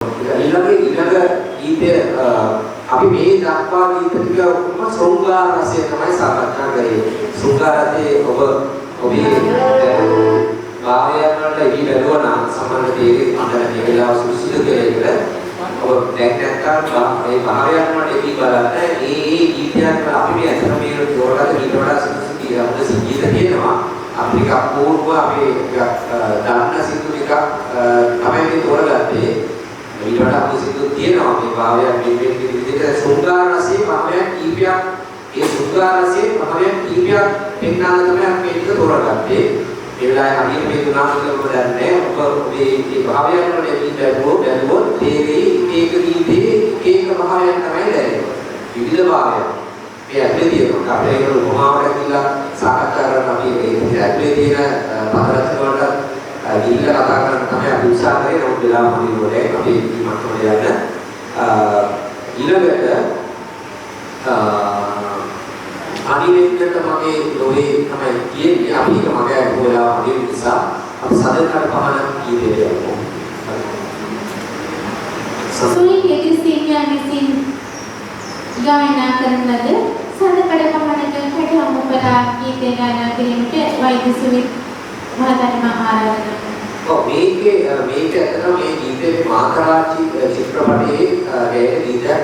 ඊළඟ ගීතය අපි මේ දක්වා ගීත ටික ඔක්කොම ශෘංගාර රසය තමයි සාකච්ඡා කරේ. ශෘංගාරයේ ඔබේ භාවයන් වලට ඉවි බැලුවා නම් සම්බන්ධ තේරෙන්නේ අnder මේ වෙලාව සුසුදු කියලා ඔබ දැන් නැත්නම් මේ භාවයන් වලට ඉවි බලන්න ඒ ගීතයන් වල අපි මේ අතන මේ තෝරගත්ත ගීත වල සුසුදු ගීත කියනවා. අපිට පූර්ව අපේ දාන්න සිතු ටික තමයි මේ තෝරගත්තේ. ඊට වඩා අපි සිතු තියෙනවා මේ භාවයන් මේ විදිහට ශෘංගාර රසයේ භාවයන් කීපයක් ඒ ශෘංගාර රසයේ භාවයන් කීපයක් පෙන්වන්න තමයි අපි මේක තෝරගත්තේ. ඒ වෙලාවේ හරියට මේ තුනක් ඔබ දන්නේ ඔබ මේ භාවයන් වල බැලුවොත් තේරෙයි එක ගීතේ එක භාවයන් තමයි දැනෙන්නේ. විවිධ භාවයන්. මේ ඇතුලේ තියෙනවා. අපේ ඒක උපමාවකට කියලා සාකච්ඡා කරන අපි මේ ඇතුලේ තියෙන පදරචන වලට ගිහිල්ලා කතා කරන්න තමයි අපි උත්සාහ කරේ. නමුත් වෙලාව හරියනෝනේ අපි මතක යන්න. ඊළඟට අනිවෙන්නට මගේ ලෝහේ තමයි කියන්නේ අපි එක මගේ වෙලාව හරියන නිසා අපි සදකඩ පහන කීපේ යමු. සුනිල් යෙකිසින්යා විසින් ගායනා කරන ලද සදකඩ පහනක කැටහමු පලා ගීතය ගායනා කිරීමට වෛද්‍ය සුමිත් මහතාට මම ආරාධනා කරනවා. ඔව් මේක ඇත්තටම මේ ගීතේ මාතරාචි චිත්‍රපටයේ ගායන ගීතයක්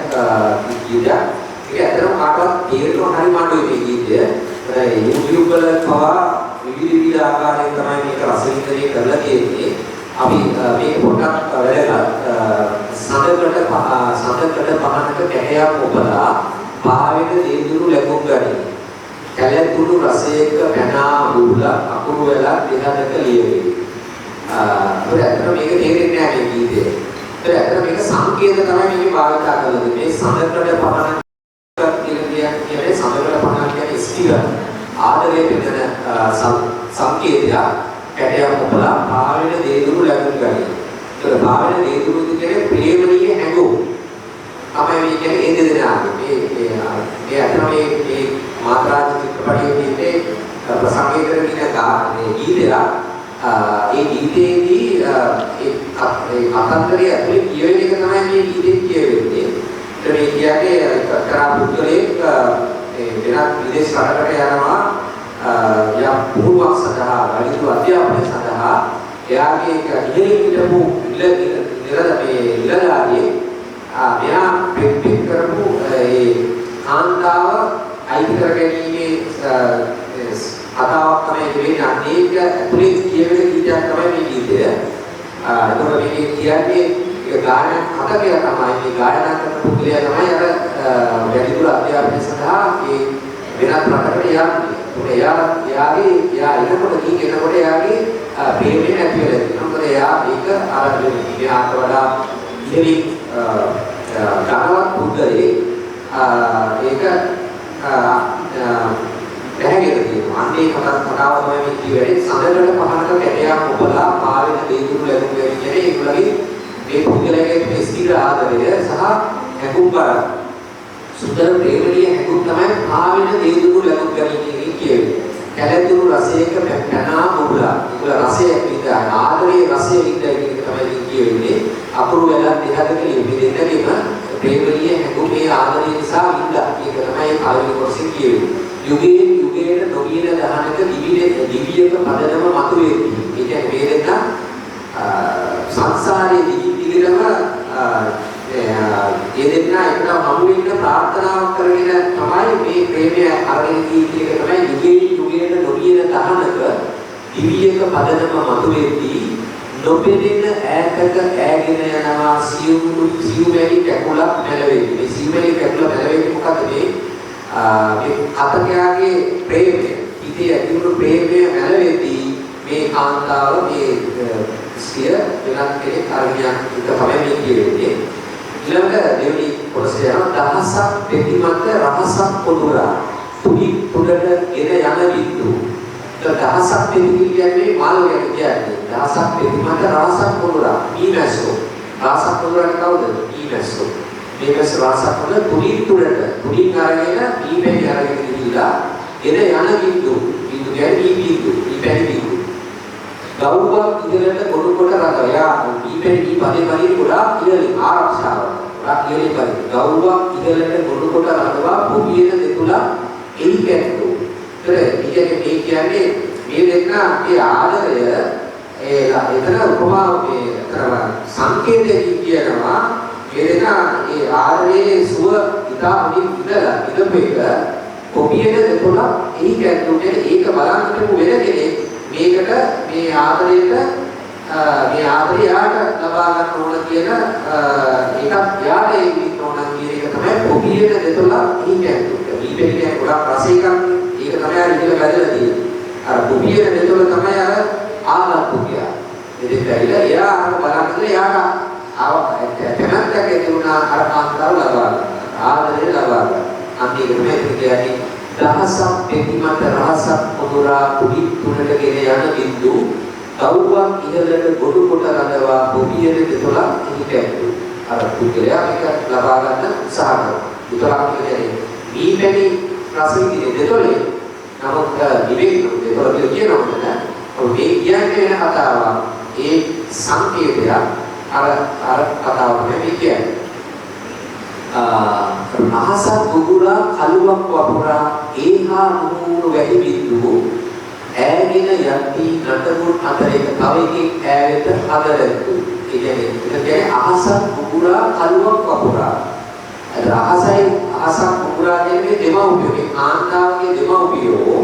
ඒක ඇත්තටම කාටවත් තේරෙන්න හරි මාඩුයි මේ ගීතය. YouTube වල පවා විවිධ ආකාරයෙන් තමයි මේක රසවින්දනය කරලා තියෙන්නේ. අපි මේක පොඩ්ඩක් වැදගත් සඳකඩ පහනක කැටයක් ඔබලා පාවෙන දේදුරු ලැබුම් ගනි. කැලැතුණු රසයක පැනා බුලා අකුරු වෙලා දෙහදක ලියවේ. ඒකට මේක තේරෙන්නේ නැහැ මේ ගීතේ. ඒකට මේක සංකේත තමයි මේක භාවිත කරලා මේ සඳකඩ පහන කියන්නේ සඳකඩ පහන කියන්නේ ස්ථිර ආදරයේ වෙන සංකේතයක් කැටයක් ඔබලා පාවෙන දේදුරු ලැබුම් ගනි. ඒකට පාවෙන දේදුරු කියන්නේ ප්‍රේමණීය හැඟුම්. තමයි මේ කියන්නේ ඒ දෙදෙනාගේ මේ අතන මේ මාත්‍රාජ චිත්‍රපටයේ තියෙන්නේ ප්‍රසංගයකට කියන මේ ගීතය ඒ ගීතයේදී ඒ කතන්දරය ඇතුලේ කියවෙන එක තමයි මේ ගීතේ කියවෙන්නේ. ඒ කියන්නේ කරා පුද්ගලයෙක් වෙනත් විදේශ රටකට යනවා යම් පුහුණුවක් සඳහා වැඩිදුර අධ්‍යාපනය සඳහා එයාගේ ඉහළින් හිටපු ඉලදාරියේ මෙයා පිට කරපු ඒ කාන්තාව අයිති කර ගැනීමේ කතාවක් තමයි වෙන්නේ. අනේක ඇතුලේ කියවෙන ගීතයක් තමයි මේ ගීතය. ඒකට මේ කියන්නේ ඒ ගායන කතකය තමයි මේ ගායනා කරන පුද්ගලයා තමයි අර වැඩිදුර අධ්‍යාපනය සඳහා ඒ වෙනත් රටකට යන්නේ. එයා එනකොට එයාගේ ප්‍රේමය නැති වෙලා තියෙනවා. මොකද එයා ඒක අර මෙයාට වඩා ඉහළින් ධනවත් පුද්ගලයෙක් ඒක පැහැගෙන තියෙනවා. අන්නේ කතාව තමයි මේ කියවෙන්නේ. සඳකඩ පහනක කැටයක් ඔබලා පාවෙන දේදුරු ලැබුම් කියන්නේ ඒගොල්ලගේ මේ පුද්ගලයාගේ ස්ථිර ආදරය සහ හැඟුම් බර සුන්දර ප්‍රේමණීය හැඟුම් තමයි පාවෙන දේදුරු ලැබුම් කියන්නේ කියවෙන්නේ. කැලැතුණු රසයක පැනා ඔබලා ඒගොල්ල රසයක් විඳ ආදරයේ රසය විඳ කියන තමයි කියවෙන්නේ. අකුරු වෙලා දෙහදක මේ දෙන්නගේම ප්‍රේමණීය හැඟුම් මේ ආදරය නිසා විඳා. ඒක තමයි පළවෙනි කොටසේ කියවෙන්නේ. යුගයෙන් යුගයට නොගියන දහනක දිවියක පදනම මතුවේවි. ඒ කියන්නේ මේ දෙන්න සංසාරයේ දිගටම ඒ දෙන්න එකට හමු වෙන්න ප්‍රාර්ථනාවක් කරගෙන තමයි මේ ප්‍රේමය අරගෙන තියෙන්නේ. ඒක තමයි යුගයෙන් යුගයට නොගියන දහනක දිවියක පදනම මතුවේවි. නොපෙනෙන ඈතක ඈගෙන යනවා සියුමැලි කැකුලක් නැලවෙන්නේ. මේ සියුමැලි කැකුල නැලවෙන්නේ මොකද මේ කතකයාගේ ප්‍රේමය ඉතින් ඇතිවුණු ප්‍රේමය නැලවෙදී මේ කාන්තාව මේ සිය වෙනත් කෙනෙක් අරගෙන එක තමයි මේ කියන්නේ. ඊළඟ දෙවෙනි කොටස යන දහසක් දෙතිමත් රහසක් පොදුරා තුනි තුඩට ගෙන යන බින්දු. දහසක් දෙති කියන්නේ මාළු කියන්නේ දහසක් දෙතිමත් රහසක් පොදුරා ඊමැසෝ. රහසක් පොදුරාට කවුද? ඊමැසෝ. මේකස් රහසක් වල තුනින් තුඩට තුනින් අරගෙන ඊපැණි අරගෙන ගිහිලා එන යන බින්දු කියන්නේ ඊ බින්දු ඊපැණි බින්දු. ගව්වක් ඉහළට ගොඩ කොට රඳවා. යා මේ පදේ ගොඩාක් ඉහළින් ආරක්ෂාව. ගොඩාක් ඉහළින් පදේ. ගව්වක් ඉහළට ගොඩ කොට රඳවා භූමියේ දෙතුලා එහි කැටු. මේ කියන්නේ මේ දෙන්නාගේ ආදරය එතන උපමා මේ සංකේතයෙන් කියනවා මේ දෙන්නා ඒ ආදරයේ සුව ඉතා උඩින් ඉඳලා ඉඳපෙක කොපියේ දෙතුලා එහි කැටු. ඒක බලන්න හිටපු වෙන කෙනෙක් මේකට මේ ආදරයට මේ ආදරය යාට ලබා ගන්න ඕන කියන එකක් යාට ඉන්න ඕන කියන එක තමයි කොපියේ දෙතුලා එහි කැටු. මේ දෙන්නේ ගොඩක් රසයකක්. ඒක තමයි අර ඉඳලා වැදලා තියෙන්නේ. අර කොපියේ දෙතුලා තමයි අර ආගන්තුක කියා. ඉතින් ඇවිල්ලා එයා අර බලන්නේ එයාට කැමැත්තක් ඇති වුණා අර කාන්තාව ලබා ගන්න. ආදරේ ලබා ගන්න. අන්තිම මේ කියන්නේ දහසක් දෙතිමත් රහසක් මුදුරා කුඩි තුනට ගෙන යන බින්දු තවුවක් ඉහළට ගොඩ කොට රඳවා කොපියේ දෙතුලා හිටැටු. අර පුද්ගලයා මේක ලබා ගන්න උත්සාහ කරනවා. උතරක් කියන්නේ මීපැණි රස විඳින දෙතොලේ නමුත් නිවේද දෙතොල කියනවද නෑ. ඔය කියන්නේ වෙන කතාවක්. ඒ සංකේතය අර කතාව නෙමෙයි කියන්නේ. අහසක් ගුගුරා කලුවක් වපුරා ඒහා නුහුණු වැහි බින්දුව ඈගෙන යති නටමුන් අතරේ තව එකෙක් ඈවෙත හදරතු. ඒ කියන්නේ අහසක් ගුගුරා කලුවක් වපුරා. අහසක් ගුගුරා කියන්නේ දෙමව්පියෝ. මේ කාන්තාවගේ දෙමව්පියෝ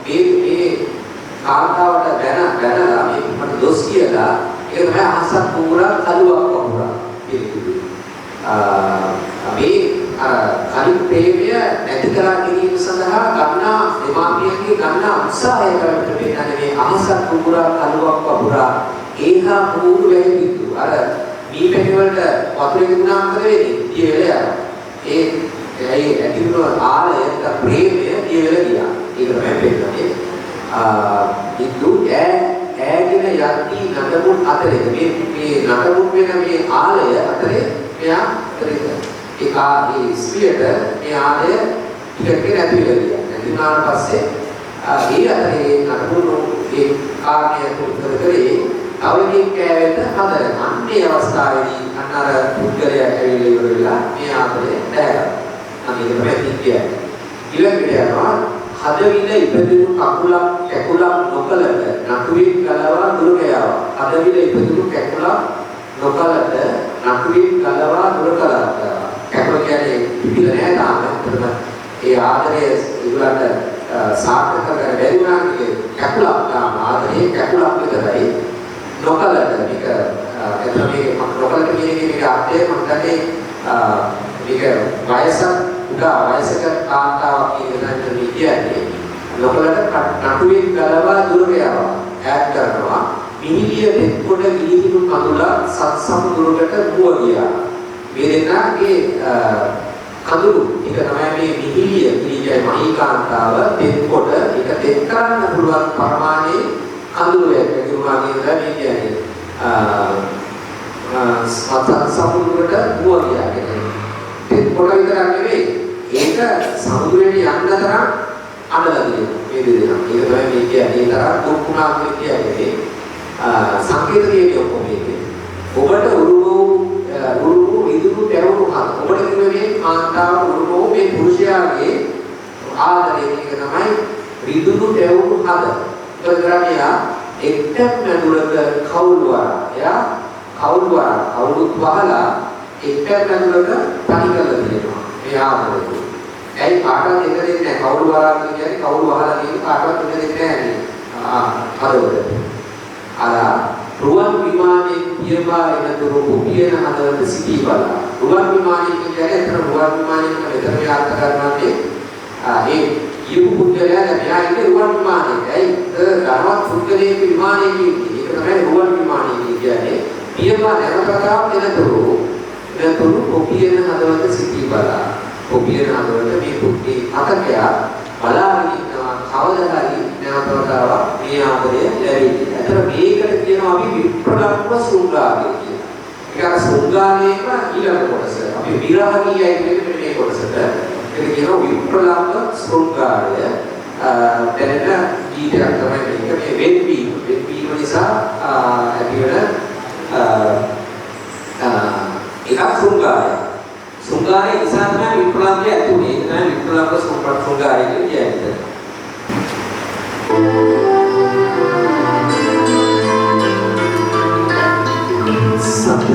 මේ කාන්තාවට බැනලා මේකට දොස් කියලා ඒක තමයි අහසක් ගුගුරා කලුවක් වපුරා කියන්නේ. මේ කලින් ප්‍රේමය නැති කරා ගැනීම සඳහා ගන්නා දෙමාපියන්ගේ ගන්නා උත්සාහයකට වෙනන්නේ මේ අහසක් ගුගුරා කලුවක් වපුරා ඒහා පුරු වෙහි බින්දු. අර මේ පැණි වලට වතුරේ දුන්නාම මොකද වෙන්නේ? දිය වෙලා යනවා. ඒ ඇතිවන ආලය ප්‍රේමය දිය වෙලා ගියා. ඒක තමයි වෙන්නේ. බින්දු ඈගෙන යති නඩමුන් අතරේ මේ නඩමුන් වෙන මේ ආලය අතරේ මෙයා ඒ ස්ත්‍රියට මේ ආලය ටිකක් නැති වෙලා ගියා. නැති වුණාට පස්සේ ඒ අතරේ නඩමුන් ඒ කාර්යය තුල කරේ අවදීන් කෑවෙත හදන අන්නේ අවස්ථාවේදී අන්නර පුද්ගලයා ඇවිල්ලා ඉවර වෙලා මේ ආදරේ දැහැගත්තා. අනිත් තමයි කියන්නේ. ඊළඟට යනවා හදවිල ඉපදුණු කකුලක් කැකුලක් නොකලට නටුවෙන් ගලවා දුර ගෑවා. හදවිල ඉපදුණු කැකුලක් නොකලට නටුවෙන් ගලවා දුර කළා. කැකුල කියන්නේ පිටිල නෑ තාම. ඒ ආදරය ඉවරට සාර්ථක කරගන්න බැරි වුණා කියන්නේ කැකුලක් තාම ආදරේ කැකුලක් විතරයි. නොකලට මේක එතන මේ නොකලට කියන්නේ මේක අර්ථය මොකක්දන්නේ මේක වයසක් උදා වයසක කාන්තාවක් කියන විදිහට නොකලට නටුවෙන් ගලවා දුර ගෑවා ඈත් කරනවා මිහිලිය දෙක්කොට ගිලිහිණු කඳුල සත්සම් දුරකට මුව ගියා. මේ දෙන්නාගේ කඳුළු එක තමයි මේ මිහිලිය කියන්නේ මහී කාන්තාව දෙක්කොට එක දෙක් කරන්න පුළුවන් ප්‍රමාණයේ කඳුළුවක් නිර්මාණය කරලා මේ කියන්නේ සමුද්‍රයට මුව ගියා කියන්නේ. ඒක පොළ විතරක් නෙවෙයි. ඒක සමුද්‍රයට යන්න තරම් අඬලා තියෙනවා මේ දෙදෙනා. ඒක තමයි මේ කියන්නේ තරම් දුක්ුණා කියන්නේ. සංකේත කියන්නේ ඔක්කොම මේකේ. ඔබට උරුමු ඉදුරු පෙරවුණු හත. ඔබට කිව්වේ මේ කාන්තාව උරුමු මේ පුරුෂයාගේ ආදරය එක තමයි ඉදුරු පෙරවුණු හත. කරගන්නවා එක්ටක් නඩුලක කවුළුවා. එයා කවුළුවා කවුළුත් වහලා එක්ටක් නඩුලක තනි කරලා දෙනවා. මේ ආදරේ. ඇයි කාටවත් දෙක දෙන්නේ නැහැ. කවුළුවා කියන්නේ කවුළු වහලා කියන කාටවත් දෙක දෙන්නේ නැහැ. හරවල. අර රුවන් විමානයේ පියවා එනතුරු කුපියන හදවත සිටී බලා. රුවන් විමානයේ කියන්නේ අතන රුවන් විමානයේ මෙතන යාත්‍රා කරනවානේ ඒ යුප පුද්ගලයා දැන් ඉන්නේ රුවන් විමානයේ. ඇයි ධර්මවත් පුද්ගලයේ විමානයේ කියන්නේ. ඒක තමයි රුවන් විමානයේ කියන්නේ. පියවා නැවතතාව එනතුරු කුපියන හදවත සිටී බලා. කුපියන හදවත මේ පුද්ගලී අතකයා බලාගෙන ඉන්නවා කවදා හරි නැවතතාව මේ ආදරය ලැබෙයි. අතන මේකට කියනවා අපි විප්‍රලම්භ සුංගාරය කියලා. ඒක සුංගාරයේම ඊළඟ කොටස. අපි විරහ කියයි කියන්නේ මේ කොටසට. ඒක කියනවා විප්‍රලම්භ සුංගාරය. දැනෙන ගීතයක් තමයි මේක. මේ වෙන්වීම නිසා ඇති වෙන එකක් ශෘංගාරය නිසා තමයි විප්ලවය ඇති වුනේ. ඒක තමයි විප්ලව ශෘංගාරය කියන්නේ. Aku